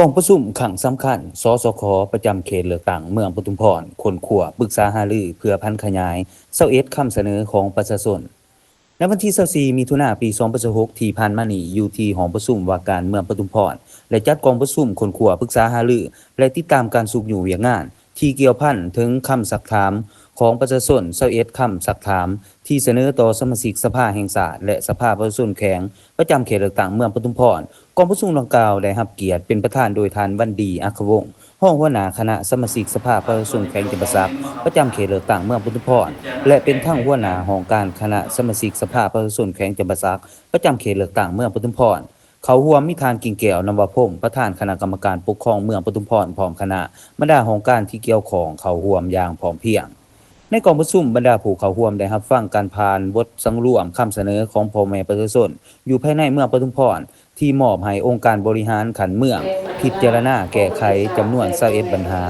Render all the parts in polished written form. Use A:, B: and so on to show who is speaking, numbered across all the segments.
A: องประชุมครั้งสำคัญสสคประจำเขตเลือกตั้งเมืองปทุมพรคนขั่วปรึกษาหารือเพื่อพันขยาย21คำเสนอของประชาชนในวันที่24มิถุนายนปี2026ที่ผ่านมานี้อยู่ที่หอประชุมว่าการเมืองปทุมพรและจัดกองประชุมคนขั่วปรึกษาหารือและติดตามการสูบอยู่เวียกงานที่เกี่ยวพันถึงคำสักถามของประชาชน21คำสักถามที่เสนอต่อสมาชิกสภาแห่งชาติและสภาประชาชนแขวงประจำเขตเลือกตั้งเมืองปทุมพรกองประชุมดังกล่าวได้รับเกียรติเป็นประธานโดยท่านวันดีอัควงศ์รองหัวหน้าคณะสมาชิกสภาประชาชนแขวงจำปาสักประจำเขตเลือกตั้งเมืองปทุมพรและเป็นทั้งหัวหน้าห้องการคณะสมาชิกสภาประชาชนแขวงจำปาสักประจำเขตเลือกตั้งเมืองปทุมพรเขาร่วมมีทานกิ่งแก้วนวพงศ์ประธานคณะกรรมการปกครองเมืองปทุมพรพร้อมคณะบรรดาห้องการที่เกี่ยวข้องเขาร่วมอย่างพร้อมเพรียงในกองประชุมบรรดาผู้เข้าร่วมได้รับฟังการผ่านบทสังรวมคำเสนอของพ่อแม่ประชาชนอยู่ภายในเมืองปทุมพรที่มอบให้องค์การบริหารขันเมืองพิจารณาแก้ไขจำนวน21ปัญหา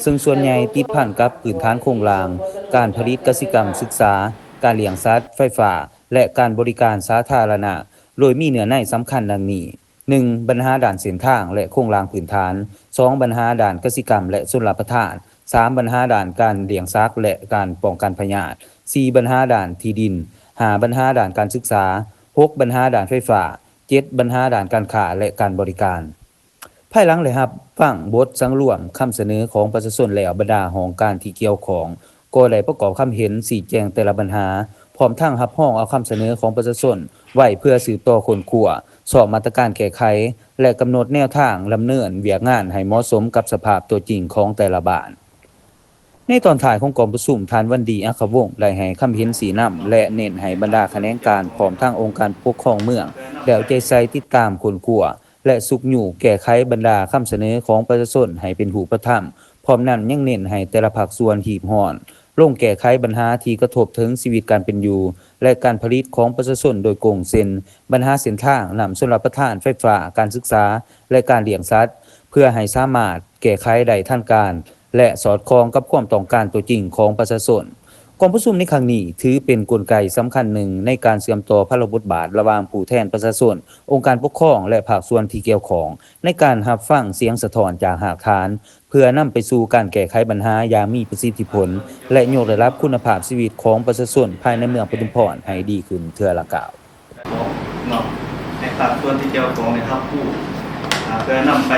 A: ซึ่งส่วนใหญ่ติดพันกับพื้นฐานโครงสร้างการผลิตกสิกรรมศึกษาการเลี้ยงสัตว์ไฟฟ้าและการบริการสาธารณะโดยมีเนื้อในสำคัญดังนี้ 1. ปัญหาด้านเส้นทางและโครงสร้างพื้นฐาน 2. ปัญหาด้านกสิกรรมและชลประทาน 3. ปัญหาด้านการเลี้ยงสัตว์และการป้องกันพยาธิ 4. ปัญหาด้านที่ดิน 5. ปัญหาด้านการศึกษา 6. ปัญหาด้านไฟฟ้า 7. ปัญหาด้านการค้าและการบริการภายหลังเลยครับฟังบทสังรวมคำเสนอของประชาชนแล้วบรรดาห้องการที่เกี่ยวของก็ได้ประกอบคำเห็นชี้แจงแต่ละปัญหาพร้อมทั้งรับห้องเอาคำเสนอของประชาชนไว้เพื่อสืบต่อคนขั่วสอบมาตรการแก้ไขและกำหนดแนวทางดำเนินเวียกงานให้เหมาะสมกับสภาพตัวจริงของแต่ละบ้านในตอนท้ายของกองประชุมท่านวันดีอัควงศ์ได้ให้คำเห็นสีน้ำและเน้นให้บรรดาคณะการพร้อมทั้งองค์การปกครองเมืองแล้วใจใส่ติดตามคนขั่วและสุกอยู่แก้ไขบรรดาคำเสนอของประชาชนให้เป็นหูประธรรมพร้อมนั้นยังเน้นให้แต่ละภาคส่วนหีบห่อนลงแก้ไขปัญหาที่กระทบถึงชีวิตการเป็นอยู่และการผลิตของประชาชนโดยโกงเซ็นปัญหาเส้นทางนำชลประทานไฟฟ้าการศึกษาและการเลี้ยงสัตว์เพื่อให้สามารถแก้ไขได้ทันการและสอดคล้องกับความต้องการตัวจริงของประชาชนกองประชุมในครั้งนี้ถือเป็นกลไกสำคัญหนึ่งในการเชื่อมต่อพระบทบาทระหว่างผู้แทนประชาชนองค์การปกครองและภาคส่วนที่เกี่ยวข้องในการรับฟังเสียงสะท้อนจากภาคฐานเพื่อนำไปสู่การแก้ไขปัญหาอย่างมีประสิทธิผลและยกระดับคุณภาพชีวิตของประชาชนภายในเมืองปทุมพรให้ดีขึ้นเทื่อละก้าว
B: เนาะในภาคส่วนที่เกี่ยวข้องในทับผู้เพื่อนำไป